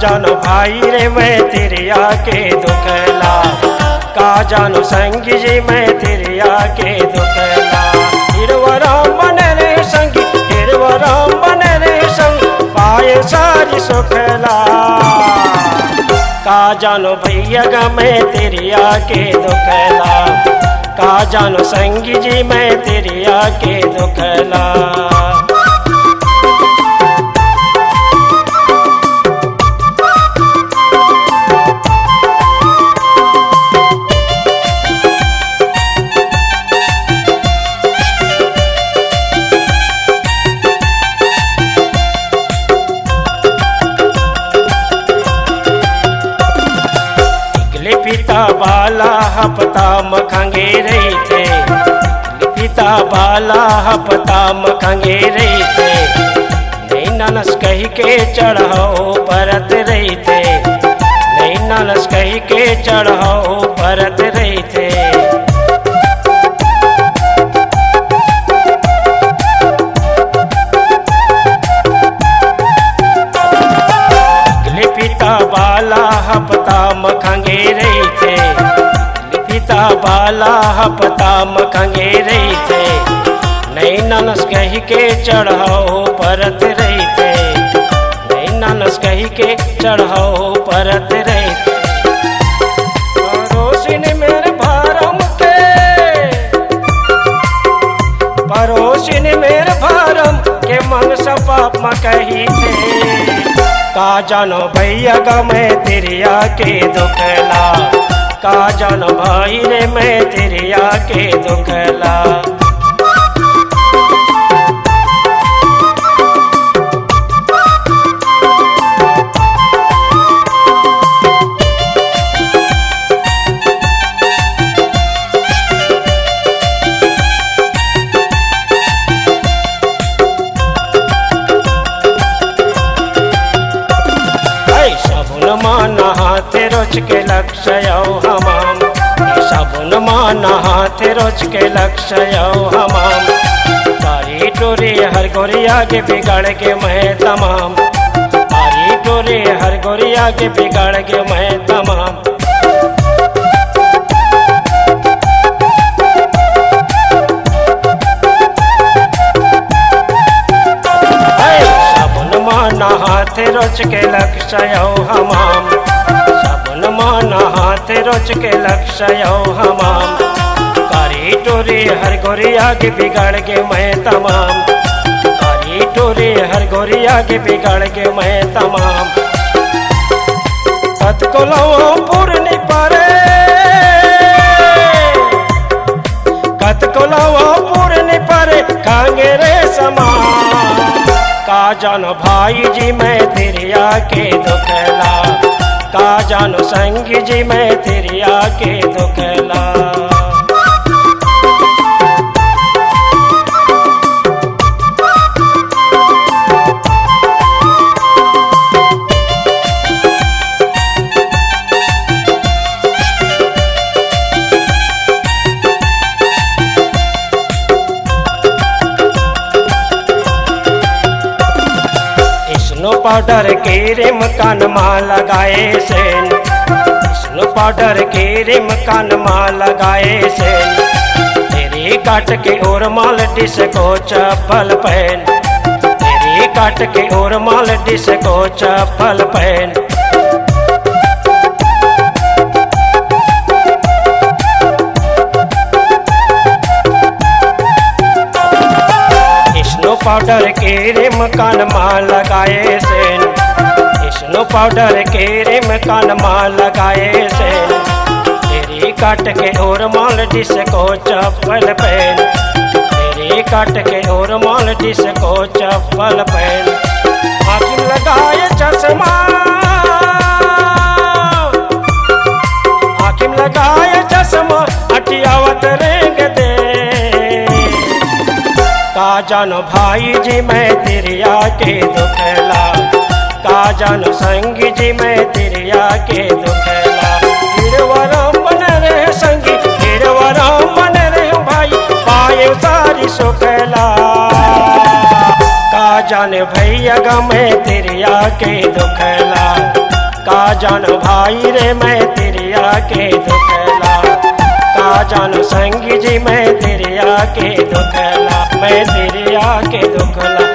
जानो भाई रे मैं तेरे आके दुखला, का जानो संगी जी मैं तेरे आके दुखला। हिरवराम बने रे संगी, हिरवराम बने रे संग, पाए सारी सुखला। का जानो भैया गा मैं तेरे आके दुखला, का जानो संगी जी मैं तेरे आके दुखला। पिता बाला हपता मखंगे रही थे, पिता बाला हपता मखंगे रही थे, नहीं ननस कही के चढ़ाओ परत रही थे, नहीं ननस कही के चढ़ाओ परत रही थे। पिता बाला हपता मखंगे रही थे, पिता बाला हपता मखंगे रही थे, नहीं ननस कही के चढ़ाओ परत रही थे, नहीं ननस कही के चढ़ाओ परत रही थे। पड़ोसिन मेरे भारम के, पड़ोसिन मेरे भारम के मन सब पाप में कही थे। का जानो भैया गा मैं तेरे आके दुखला, का जानो भाई रे मैं तेरे आके दुखला। माना हाथ रोच के लक्ष्य हमाम, साबुन माना हाथ रोच के लक्ष्य हमाम, तारी टोरी हर गोरी आगे बिगाड़ के मैं तमाम, तारी टोरी हर गोरी आगे बिगाड़ के मैं तमाम। माना हाथ रोच के लक्ष्य हमाम, साबुन माना हाथ रोच के लक्ष्य हमाम, कारी टोरी हर गोरी आगे बिगाड़ के मैं तमाम, कारी टोरी हर गोरी आगे बिगाड़ के मैं तमाम। कत को लवा पूर्णी पारे, कत को लवा पूर्णी पारे खांगे रे समान। का जानो भाई जी मैं तेरे आके दुखला, का जानो संगी जी मैं तेरे आके दुखला। स्नो पाउडर के रिम कान माँ लगाए सेन, स्नो पाउडर के रिम कान माँ लगाए सेन, तेरी काट के और माल डिस को चप्पल पहन, तेरी काट के और माल डिस को चप्पल पहन। स्नो पाउडर के रिम कान माँ लगाए सेन, स्नो पाउडर के रिम कान माँ लगाए सेन, तेरी काट के और माल डिस को चप्पल पहन, तेरी काट के और माल डिस को चप्पल पहन। आँखी लगाए चश्मा, आँखी लगाए चश्मा हटियावत रेंग दे। का जानो भाई जी मैं तेरे आके दुखला, का जानो संगी जी मैं तेरे आके दुखला। हिरवराम बने रहे संगी, हिरवराम बने रहे भाई, पाए सारी सुखला। का जाने भैया गा मैं तेरे आके दुखला, जानो भाई रे मैं तिरिया के दुखला, का जानो संगी जी मैं तिरिया के दुखला, मैं तिरिया के दुखला।